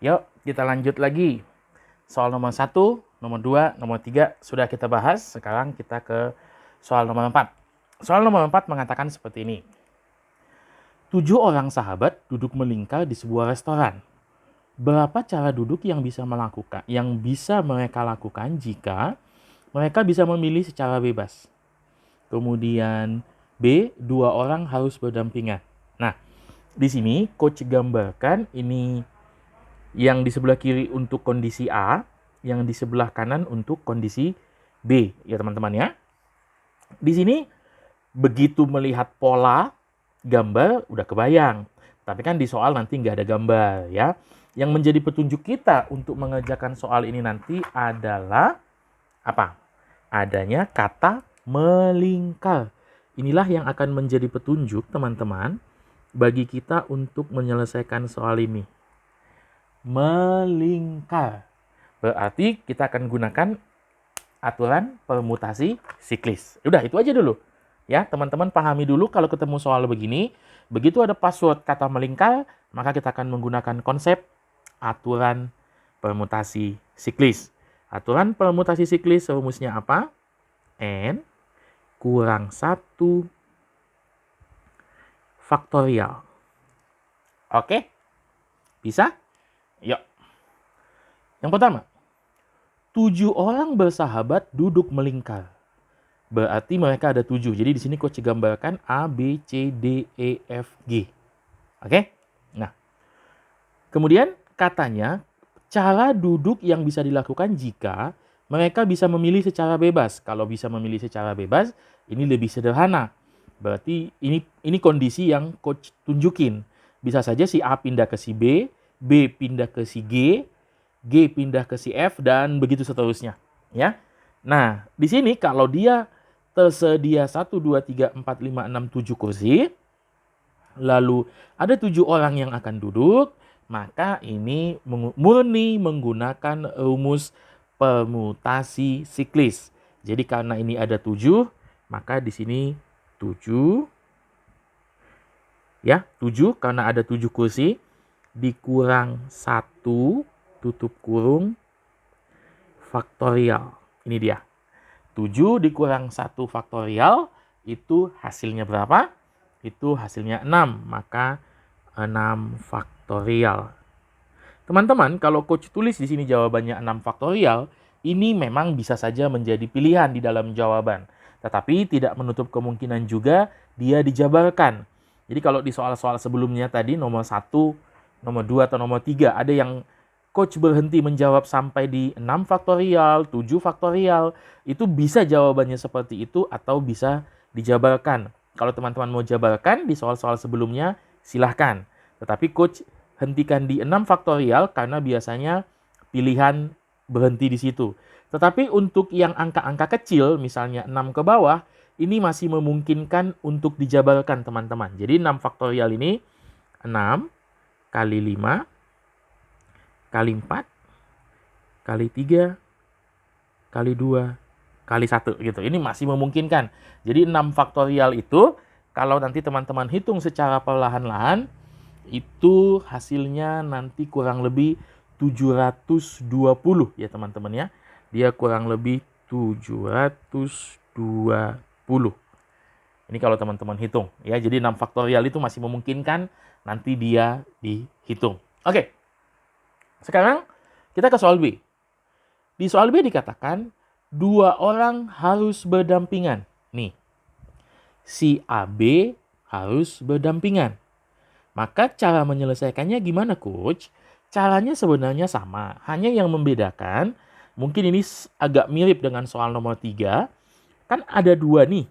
Yuk, kita lanjut lagi. Soal nomor 1, nomor 2, nomor 3 sudah kita bahas. Sekarang kita ke soal nomor 4. Soal nomor 4 mengatakan seperti ini. 7 orang sahabat duduk melingkar di sebuah restoran. Berapa cara duduk yang bisa mereka lakukan jika mereka bisa memilih secara bebas? Kemudian B, 2 orang harus berdampingan. Nah, di sini coach gambarkan ini yang di sebelah kiri untuk kondisi A, yang di sebelah kanan untuk kondisi B, ya teman-teman ya. Di sini begitu melihat pola gambar udah kebayang. Tapi kan di soal nanti nggak ada gambar ya. Yang menjadi petunjuk kita untuk mengerjakan soal ini nanti adalah apa? Adanya kata melingkar. Inilah yang akan menjadi petunjuk teman-teman bagi kita untuk menyelesaikan soal ini. Melingkar. Berarti kita akan gunakan aturan permutasi siklis. Udah, itu aja dulu. Ya, teman-teman pahami dulu kalau ketemu soal begini, begitu ada password kata melingkar, maka kita akan menggunakan konsep aturan permutasi siklis. Aturan permutasi siklis rumusnya apa? N kurang 1 faktorial. Oke? Bisa? Yuk. Yang pertama, 7 orang bersahabat duduk melingkar. Berarti mereka ada 7. Jadi di sini coach gambarkan A, B, C, D, E, F, G. Oke? Nah, kemudian katanya cara duduk yang bisa dilakukan jika mereka bisa memilih secara bebas. Kalau bisa memilih secara bebas, ini lebih sederhana. Berarti ini kondisi yang coach tunjukin. Bisa saja si A pindah ke si B pindah ke si G pindah ke si F, dan begitu seterusnya. Ya. Nah, di sini kalau dia tersedia 1, 2, 3, 4, 5, 6, 7 kursi, lalu ada 7 orang yang akan duduk, maka ini murni menggunakan rumus permutasi siklis. Jadi karena ini ada 7, maka di sini 7, ya 7 karena ada 7 kursi, dikurang 1 tutup kurung faktorial. Ini dia. 7 dikurang 1 faktorial itu hasilnya berapa? Itu hasilnya 6. Maka 6 faktorial. Teman-teman, kalau coach tulis di sini jawabannya 6 faktorial, ini memang bisa saja menjadi pilihan di dalam jawaban. Tetapi tidak menutup kemungkinan juga dia dijabarkan. Jadi kalau di soal-soal sebelumnya tadi nomor 1, nomor 2 atau nomor 3 ada yang coach berhenti menjawab sampai di 6 faktorial, 7 faktorial, itu bisa jawabannya seperti itu atau bisa dijabarkan. Kalau teman-teman mau jabarkan di soal-soal sebelumnya, silahkan. Tetapi coach hentikan di 6 faktorial karena biasanya pilihan berhenti di situ. Tetapi untuk yang angka-angka kecil, misalnya 6 ke bawah, ini masih memungkinkan untuk dijabarkan teman-teman. Jadi 6 faktorial ini 6 kali 5, kali 4, kali 3, kali 2, kali 1 gitu. Ini masih memungkinkan. Jadi 6 faktorial itu kalau nanti teman-teman hitung secara perlahan-lahan, itu hasilnya nanti kurang lebih 720 ya teman-teman ya. Dia kurang lebih 720. Ini kalau teman-teman hitung ya. Jadi 6 faktorial itu masih memungkinkan nanti dia dihitung. Oke. Sekarang kita ke soal B. Di soal B dikatakan 2 orang harus berdampingan. Nih. Si AB harus berdampingan. Maka cara menyelesaikannya gimana coach? Caranya sebenarnya sama. Hanya yang membedakan, mungkin ini agak mirip dengan soal nomor 3. Kan ada 2 nih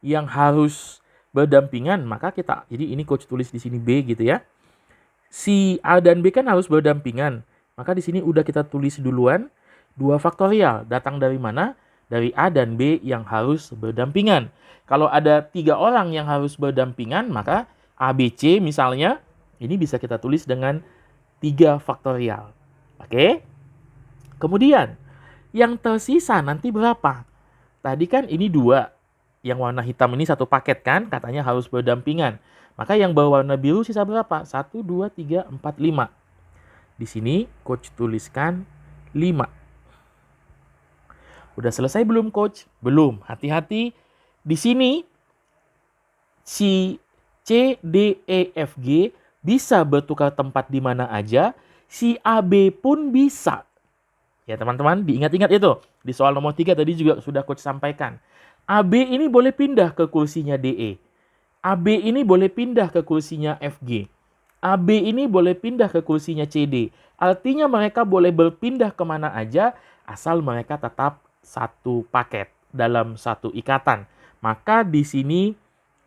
yang harus berdampingan, maka jadi ini coach tulis di sini B gitu ya. Si A dan B kan harus berdampingan, maka di sini udah kita tulis duluan 2 faktorial. Datang dari mana? Dari A dan B yang harus berdampingan. Kalau ada 3 orang yang harus berdampingan, maka A, B, C misalnya, ini bisa kita tulis dengan 3 faktorial. Oke? Kemudian, yang tersisa nanti berapa? Tadi kan ini 2. Yang warna hitam ini satu paket kan, katanya harus berdampingan. Maka yang berwarna biru sisa berapa? 1, 2, 3, 4, 5. Di sini coach tuliskan 5. Udah selesai belum coach? Belum. Hati-hati. Di sini si C, D, E, F, G bisa bertukar tempat di mana aja. Si AB pun bisa. Ya teman-teman, diingat-ingat itu. Di soal nomor 3 tadi juga sudah coach sampaikan. AB ini boleh pindah ke kursinya DE. AB ini boleh pindah ke kursinya FG. AB ini boleh pindah ke kursinya CD. Artinya mereka boleh berpindah kemana aja asal mereka tetap satu paket dalam satu ikatan. Maka di sini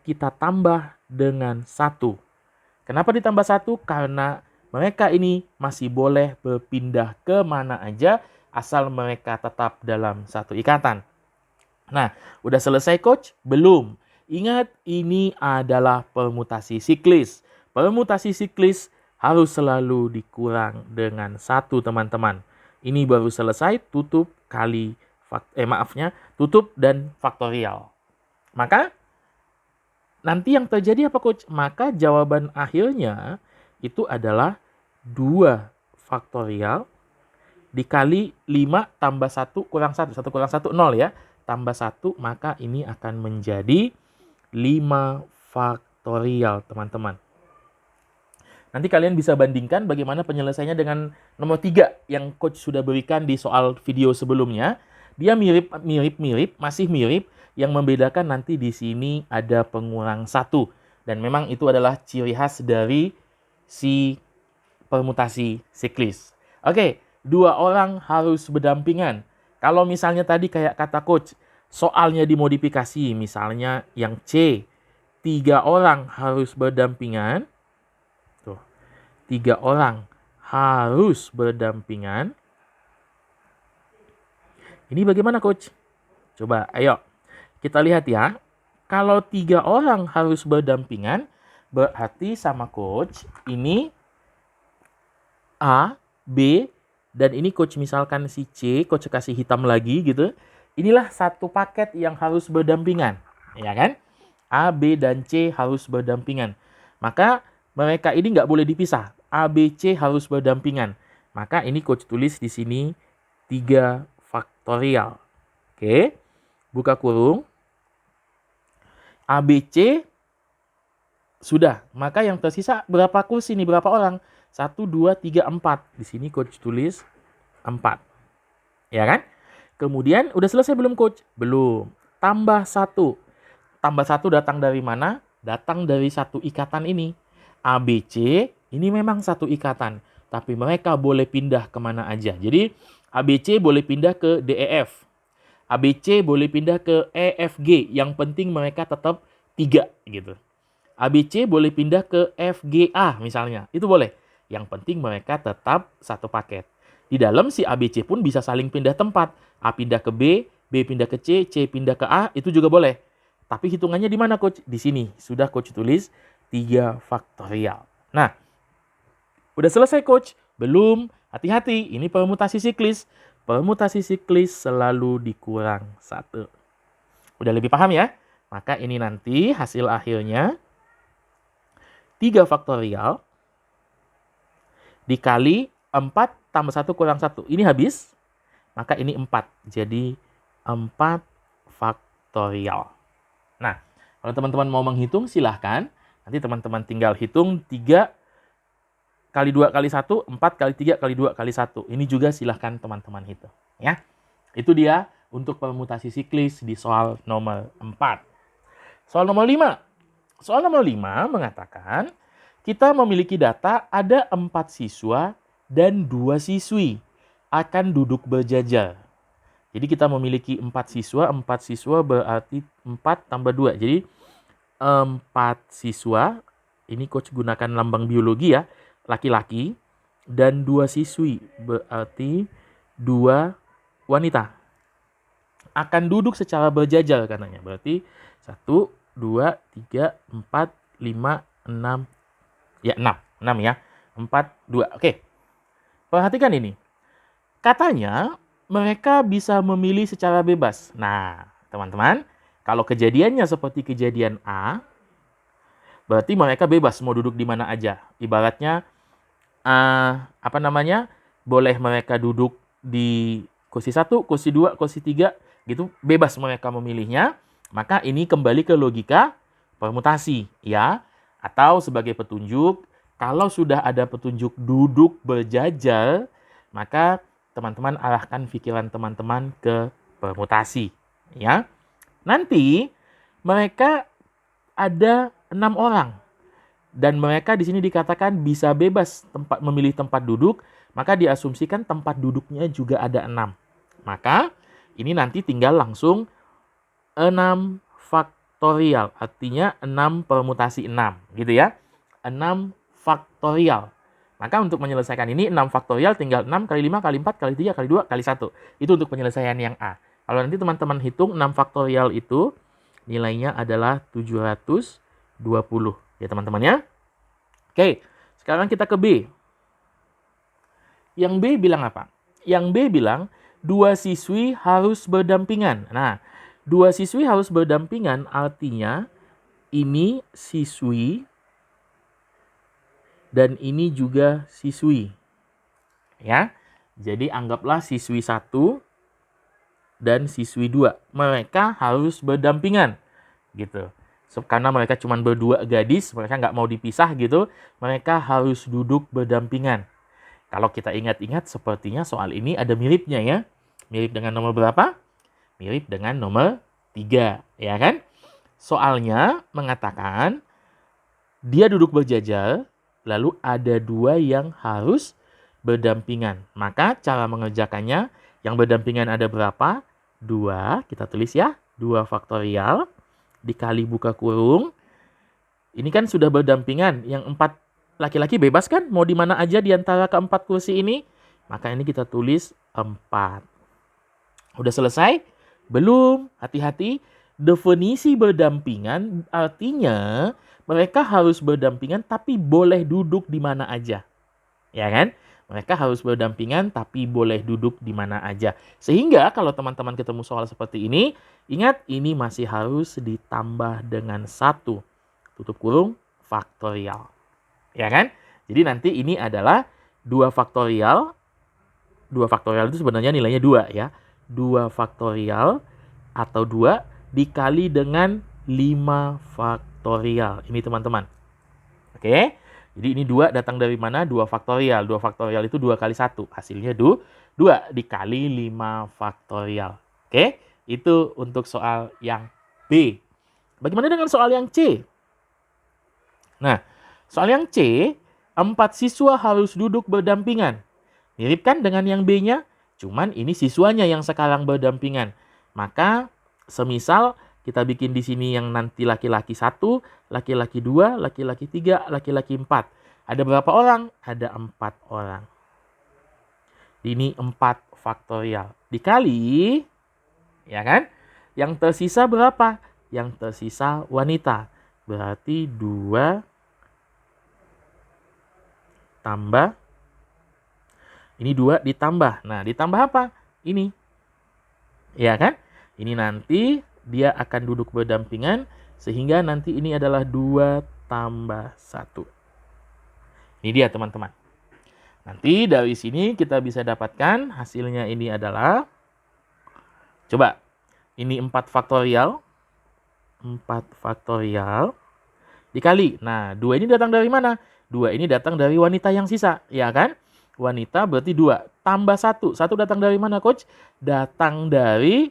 kita tambah dengan 1. Kenapa ditambah 1? Karena mereka ini masih boleh berpindah ke mana aja asal mereka tetap dalam satu ikatan. Nah, udah selesai coach? Belum. Ingat, ini adalah permutasi siklis. Permutasi siklis harus selalu dikurang dengan 1, teman-teman. Ini baru selesai, tutup kali tutup dan faktorial. Maka nanti yang terjadi apa coach? Maka jawaban akhirnya itu adalah 2 faktorial dikali 5 tambah 1 kurang 1. 1 kurang 1, 0 ya. Tambah 1, maka ini akan menjadi 5 faktorial, teman-teman. Nanti kalian bisa bandingkan bagaimana penyelesaiannya dengan nomor 3 yang coach sudah berikan di soal video sebelumnya. Dia mirip, masih mirip. Yang membedakan nanti di sini ada pengurang 1. Dan memang itu adalah ciri khas dari si permutasi siklis. Oke, 2 orang harus berdampingan. Kalau misalnya tadi kayak kata coach, soalnya dimodifikasi, misalnya yang C, 3 orang harus berdampingan. Tuh, 3 orang harus berdampingan. Ini bagaimana coach? Coba, ayo. Kita lihat ya. Kalau 3 orang harus berdampingan, berarti sama coach, ini A, B, dan ini coach misalkan si C, coach kasih hitam lagi gitu. Inilah satu paket yang harus berdampingan, ya kan? A, B, dan C harus berdampingan. Maka mereka ini nggak boleh dipisah. A, B, C harus berdampingan. Maka ini coach tulis di sini 3 faktorial. Oke, buka kurung. A, B, C sudah. Maka yang tersisa berapa kursi nih? Berapa orang? 1, 2, 3, 4. Di sini coach tulis 4. Ya kan? Kemudian udah selesai belum coach? Belum. Tambah 1. Tambah 1 datang dari mana? Datang dari satu ikatan ini. ABC ini memang satu ikatan. Tapi mereka boleh pindah kemana aja. Jadi ABC boleh pindah ke DEF. ABC boleh pindah ke EFG. Yang penting mereka tetap 3 gitu. ABC boleh pindah ke FGA misalnya. Itu boleh. Yang penting mereka tetap satu paket. Di dalam si ABC pun bisa saling pindah tempat. A pindah ke B, B pindah ke C, C pindah ke A, itu juga boleh. Tapi hitungannya di mana coach? Di sini. Sudah coach tulis 3 faktorial. Nah, udah selesai coach? Belum. Hati-hati, ini permutasi siklis. Permutasi siklis selalu dikurang 1. Udah lebih paham ya? Maka ini nanti hasil akhirnya 3 faktorial dikali 4 tambah 1 kurang 1. Ini habis, maka ini 4. Jadi 4 faktorial. Nah, kalau teman-teman mau menghitung silahkan. Nanti teman-teman tinggal hitung 3 kali 2 kali 1, 4 kali 3 kali 2 kali 1. Ini juga silahkan teman-teman hitung. Ya. Itu dia untuk permutasi siklis di soal nomor 4. Soal nomor 5. Soal nomor 5 mengatakan kita memiliki data ada 4 siswa dan 2 siswi akan duduk berjajar. Jadi kita memiliki 4 siswa berarti 4 tambah 2. Jadi 4 siswa, ini coach gunakan lambang biologi ya, laki-laki, dan 2 siswi berarti 2 wanita. Akan duduk secara berjajar katanya. Berarti 1, 2, 3, 4, 5, 6, ya 6 ya. 4, 2. Oke. Perhatikan ini. Katanya mereka bisa memilih secara bebas. Nah, teman-teman, kalau kejadiannya seperti kejadian A, berarti mereka bebas mau duduk di mana aja. Ibaratnya boleh mereka duduk di kursi 1, kursi 2, kursi 3 gitu, bebas mereka memilihnya. Maka ini kembali ke logika permutasi ya. Atau sebagai petunjuk, kalau sudah ada petunjuk duduk berjajar, maka teman-teman arahkan pikiran teman-teman ke permutasi ya. Nanti mereka ada 6 orang. Dan mereka di sini dikatakan bisa bebas memilih tempat duduk, maka diasumsikan tempat duduknya juga ada 6. Maka ini nanti tinggal langsung 6 faktorial, artinya 6 permutasi 6, gitu ya. 6 faktorial. Maka untuk menyelesaikan ini 6 faktorial tinggal 6 kali 5 kali 4 kali 3 kali 2 kali 1. Itu untuk penyelesaian yang A. Kalau nanti teman-teman hitung 6 faktorial itu nilainya adalah 720 ya teman-teman ya. Oke, sekarang kita ke B. Yang B bilang apa? Yang B bilang 2 siswi harus berdampingan. Nah, 2 siswi harus berdampingan artinya ini siswi dan ini juga siswi. Ya. Jadi anggaplah siswi 1 dan siswi 2. Mereka harus berdampingan gitu. Karena mereka cuma berdua gadis, mereka nggak mau dipisah gitu, mereka harus duduk berdampingan. Kalau kita ingat-ingat, sepertinya soal ini ada miripnya ya. Mirip dengan nomor berapa? Mirip dengan nomor 3, ya kan? Soalnya mengatakan dia duduk berjajar, lalu ada 2 yang harus berdampingan. Maka cara mengerjakannya, yang berdampingan ada berapa? 2, kita tulis ya, 2 faktorial. Dikali buka kurung. Ini kan sudah berdampingan. Yang 4 laki-laki bebas kan? Mau di mana aja di antara keempat kursi ini? Maka ini kita tulis 4. Udah selesai? Belum. Hati-hati. Definisi berdampingan artinya mereka harus berdampingan tapi boleh duduk di mana aja. Ya kan? Mereka harus berdampingan tapi boleh duduk di mana aja. Sehingga kalau teman-teman ketemu soal seperti ini, ingat ini masih harus ditambah dengan 1. Tutup kurung faktorial. Ya kan? Jadi nanti ini adalah 2 faktorial. 2 faktorial itu sebenarnya nilainya 2 ya. 2 faktorial atau 2 dikali dengan 5 faktorial. Ini teman-teman. Oke? Jadi ini 2 datang dari mana? 2 faktorial. 2 faktorial itu 2 kali 1. Hasilnya 2 dikali 5 faktorial. Oke? Itu untuk soal yang B. Bagaimana dengan soal yang C? Nah, soal yang C, 4 siswa harus duduk berdampingan. Mirip kan dengan yang B-nya? Cuman ini siswanya yang sekarang berdampingan. Maka semisal kita bikin di sini yang nanti laki-laki 1, laki-laki 2, laki-laki 3, laki-laki 4. Ada berapa orang? Ada 4 orang. Ini 4 faktorial. Dikali, ya kan? Yang tersisa berapa? Yang tersisa wanita. Berarti 2 tambah. Ini 2 ditambah. Nah, ditambah apa? Ini. Ya kan? Ini nanti dia akan duduk berdampingan sehingga nanti ini adalah 2 tambah 1. Ini dia teman-teman. Nanti dari sini kita bisa dapatkan hasilnya ini adalah, coba, ini 4 faktorial. 4 faktorial dikali. Nah, 2 ini datang dari mana? 2 ini datang dari wanita yang sisa, ya kan? Wanita berarti 2 tambah 1. 1 datang dari mana, Coach? Datang dari,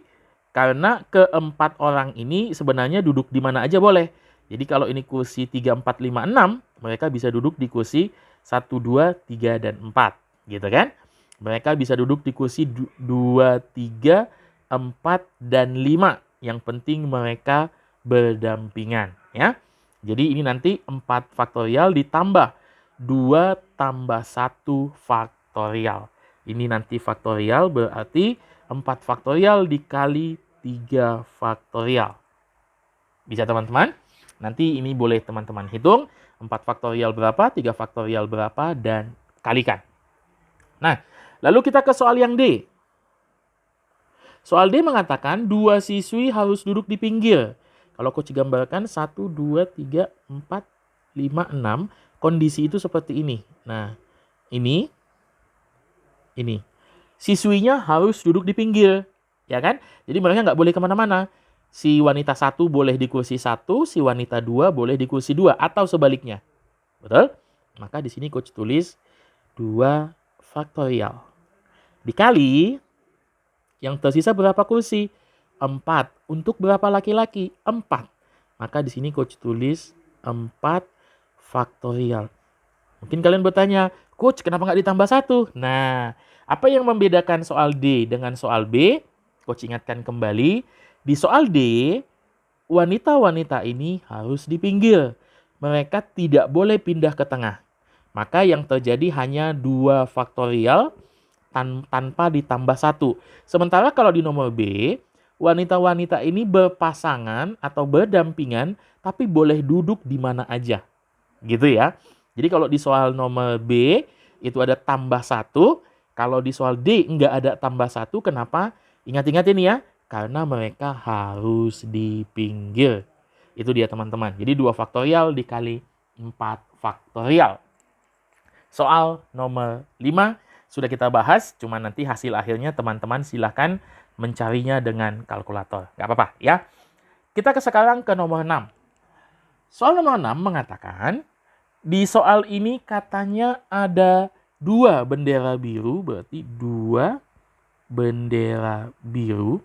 karena keempat orang ini sebenarnya duduk di mana aja boleh. Jadi kalau ini kursi 3, 4, 5, 6, mereka bisa duduk di kursi 1, 2, 3, dan 4. Gitu kan? Mereka bisa duduk di kursi 2, 3, 4, dan 5. Yang penting mereka berdampingan. Ya. Jadi ini nanti 4 faktorial ditambah 2 tambah 1 faktorial. Ini nanti faktorial berarti 4 faktorial dikali 3 faktorial. Bisa teman-teman? Nanti ini boleh teman-teman hitung. 4 faktorial berapa, 3 faktorial berapa, dan kalikan. Nah, lalu kita ke soal yang D. Soal D mengatakan 2 siswi harus duduk di pinggir. Kalau coach gambarkan 1, 2, 3, 4, 5, 6. Kondisi itu seperti ini. Nah, ini. Siswinya harus duduk di pinggir, ya kan? Jadi mereka nggak boleh kemana-mana. Si wanita 1 boleh di kursi 1, si wanita 2 boleh di kursi 2, atau sebaliknya. Betul? Maka di sini coach tulis 2 faktorial. Dikali yang tersisa berapa kursi? 4. Untuk berapa laki-laki? 4. Maka di sini coach tulis 4 faktorial. Mungkin kalian bertanya, coach kenapa nggak ditambah 1? Nah, apa yang membedakan soal D dengan soal B? Coach ingatkan kembali, di soal D, wanita-wanita ini harus di pinggir. Mereka tidak boleh pindah ke tengah. Maka yang terjadi hanya 2 faktorial tanpa ditambah 1. Sementara kalau di nomor B, wanita-wanita ini berpasangan atau berdampingan, tapi boleh duduk di mana aja. Gitu ya. Jadi kalau di soal nomor B, itu ada tambah 1. Kalau di soal D nggak ada tambah 1, kenapa? Ingat-ingat ini ya, karena mereka harus di pinggir. Itu dia teman-teman. Jadi 2 faktorial dikali 4 faktorial. Soal nomor 5 sudah kita bahas, cuma nanti hasil akhirnya teman-teman silahkan mencarinya dengan kalkulator. Nggak apa-apa ya. Kita sekarang ke nomor 6. Soal nomor 6 mengatakan, di soal ini katanya ada 2 bendera biru, berarti 2 bendera biru.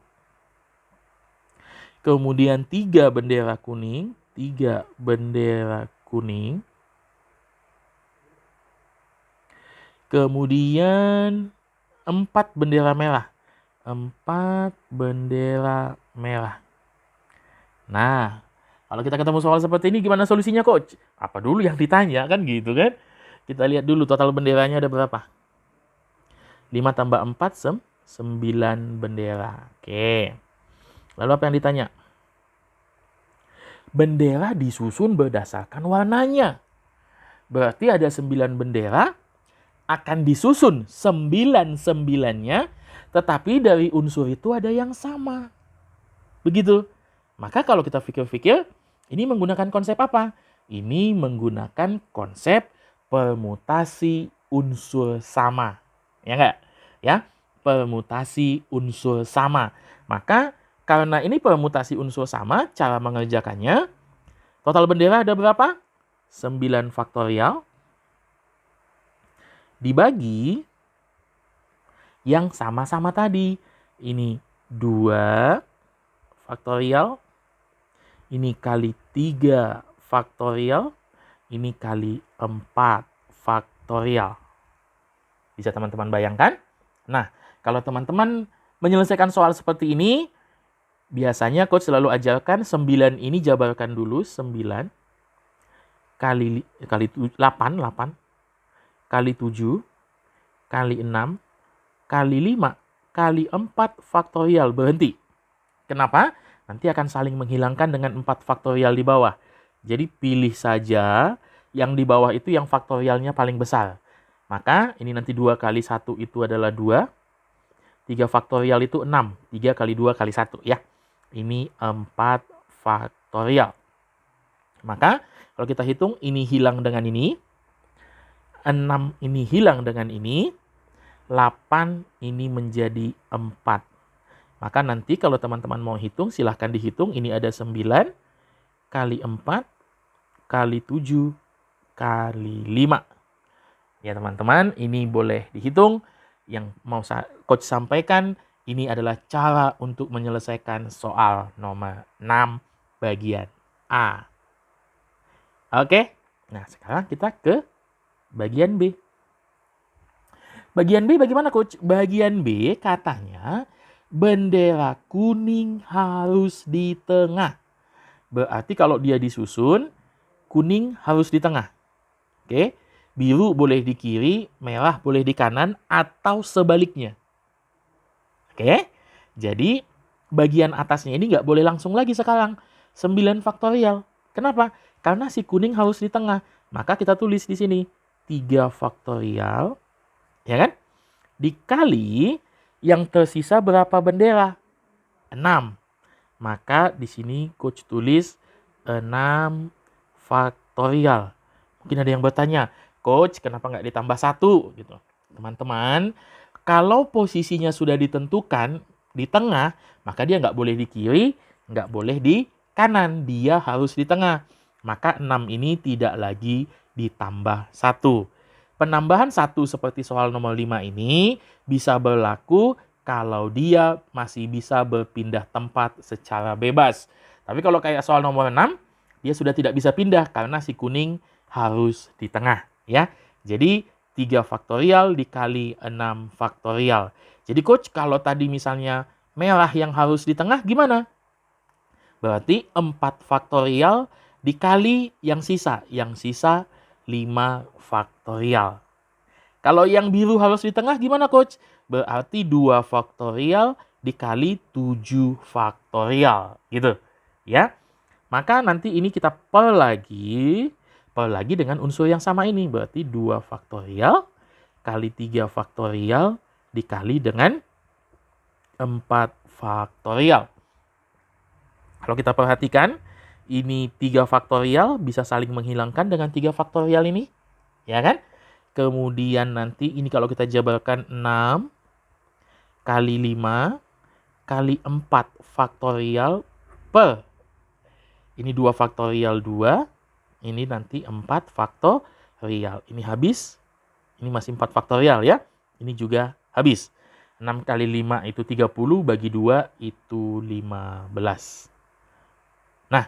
Kemudian 3 bendera kuning, 3 bendera kuning. Kemudian 4 bendera merah. 4 bendera merah. Nah, kalau kita ketemu soal seperti ini gimana solusinya, coach? Apa dulu yang ditanya kan gitu kan? Kita lihat dulu total benderanya ada berapa. 5 tambah 4, 9 bendera. Oke. Lalu apa yang ditanya? Bendera disusun berdasarkan warnanya. Berarti ada 9 bendera, akan disusun 9-9-nya, tetapi dari unsur itu ada yang sama. Begitu. Maka kalau kita pikir-pikir, ini menggunakan konsep apa? Ini menggunakan konsep permutasi unsur sama. Ya enggak? Ya, permutasi unsur sama. Maka karena ini permutasi unsur sama, cara mengerjakannya, total bendera ada berapa? 9 faktorial dibagi yang sama-sama tadi. Ini 2 faktorial, ini kali 3 faktorial, ini kali 4 faktorial. Bisa teman-teman bayangkan? Nah, kalau teman-teman menyelesaikan soal seperti ini, biasanya coach selalu ajarkan 9 ini jabarkan dulu. 9 kali 8 kali 7 kali 6 kali 5 kali 4 faktorial, berhenti. Kenapa? Nanti akan saling menghilangkan dengan 4 faktorial di bawah. Jadi pilih saja yang di bawah itu yang faktorialnya paling besar. Maka ini nanti 2 kali 1 itu adalah 2. 3 faktorial itu 6. 3 kali 2 kali 1 ya. Ini 4 faktorial. Maka kalau kita hitung ini hilang dengan ini. 6 ini hilang dengan ini. 8 ini menjadi 4. Maka nanti kalau teman-teman mau hitung, silahkan dihitung. Ini ada 9 kali 4 kali 7 kali 5. Ya teman-teman, ini boleh dihitung. Yang mau coach sampaikan, ini adalah cara untuk menyelesaikan soal nomor 6 bagian A. Oke, nah sekarang kita ke bagian B. Bagian B bagaimana coach? Bagian B katanya bendera kuning harus di tengah. Berarti kalau dia disusun, kuning harus di tengah. Oke, biru boleh di kiri, merah boleh di kanan, atau sebaliknya. Oke, jadi bagian atasnya ini nggak boleh langsung lagi sekarang. 9 faktorial. Kenapa? Karena si kuning harus di tengah. Maka kita tulis di sini 3 faktorial, ya kan? Dikali yang tersisa berapa bendera? 6. Maka di sini coach tulis 6 faktorial. Mungkin ada yang bertanya, Coach, kenapa nggak ditambah 1? Gitu. Teman-teman, kalau posisinya sudah ditentukan di tengah, maka dia nggak boleh di kiri, nggak boleh di kanan. Dia harus di tengah. Maka 6 ini tidak lagi ditambah 1. Penambahan 1 seperti soal nomor 5 ini bisa berlaku kalau dia masih bisa berpindah tempat secara bebas. Tapi kalau kayak soal nomor 6, dia sudah tidak bisa pindah karena si kuning harus di tengah. Ya, jadi 3 faktorial dikali 6 faktorial. Jadi coach, kalau tadi misalnya merah yang harus di tengah gimana? Berarti 4 faktorial dikali yang sisa. Yang sisa 5 faktorial. Kalau yang biru harus di tengah gimana coach? Berarti 2 faktorial dikali 7 faktorial. Gitu. Ya. Maka nanti ini kita per lagi dengan unsur yang sama ini. Berarti 2 faktorial kali 3 faktorial dikali dengan 4 faktorial. Kalau kita perhatikan, ini 3 faktorial bisa saling menghilangkan dengan 3 faktorial ini. Ya kan? Kemudian nanti ini kalau kita jabarkan 6 kali 5 kali 4 faktorial per. Ini 2 faktorial 2. Ini nanti 4 faktorial. Ini habis. Ini masih 4 faktorial ya. Ini juga habis. 6 kali 5 itu 30, bagi 2 itu 15. Nah,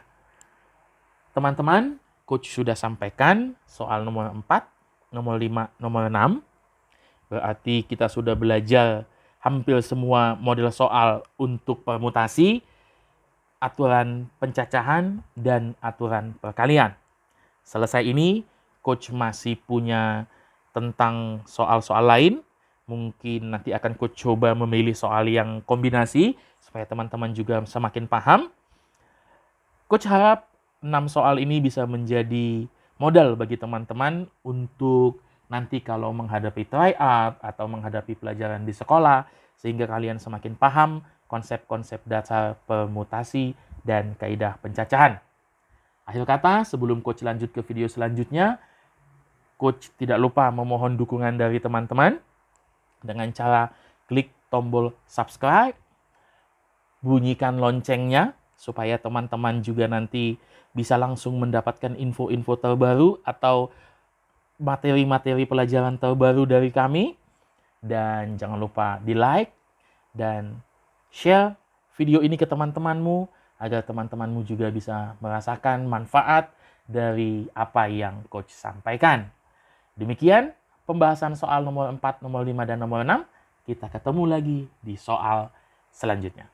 teman-teman, coach sudah sampaikan soal nomor 4, nomor 5, nomor 6. Berarti kita sudah belajar hampir semua model soal untuk permutasi, aturan pencacahan, dan aturan perkalian. Selesai ini, coach masih punya tentang soal-soal lain. Mungkin nanti akan coach coba memilih soal yang kombinasi, supaya teman-teman juga semakin paham. Coach harap 6 soal ini bisa menjadi modal bagi teman-teman untuk nanti kalau menghadapi tryout atau menghadapi pelajaran di sekolah, sehingga kalian semakin paham konsep-konsep dasar permutasi dan kaidah pencacahan. Akhir kata, sebelum coach lanjut ke video selanjutnya, coach tidak lupa memohon dukungan dari teman-teman dengan cara klik tombol subscribe, bunyikan loncengnya, supaya teman-teman juga nanti bisa langsung mendapatkan info-info terbaru atau materi-materi pelajaran terbaru dari kami. Dan jangan lupa di like dan share video ini ke teman-temanmu, agar teman-temanmu juga bisa merasakan manfaat dari apa yang coach sampaikan. Demikian pembahasan soal nomor 4, nomor 5, dan nomor 6. Kita ketemu lagi di soal selanjutnya.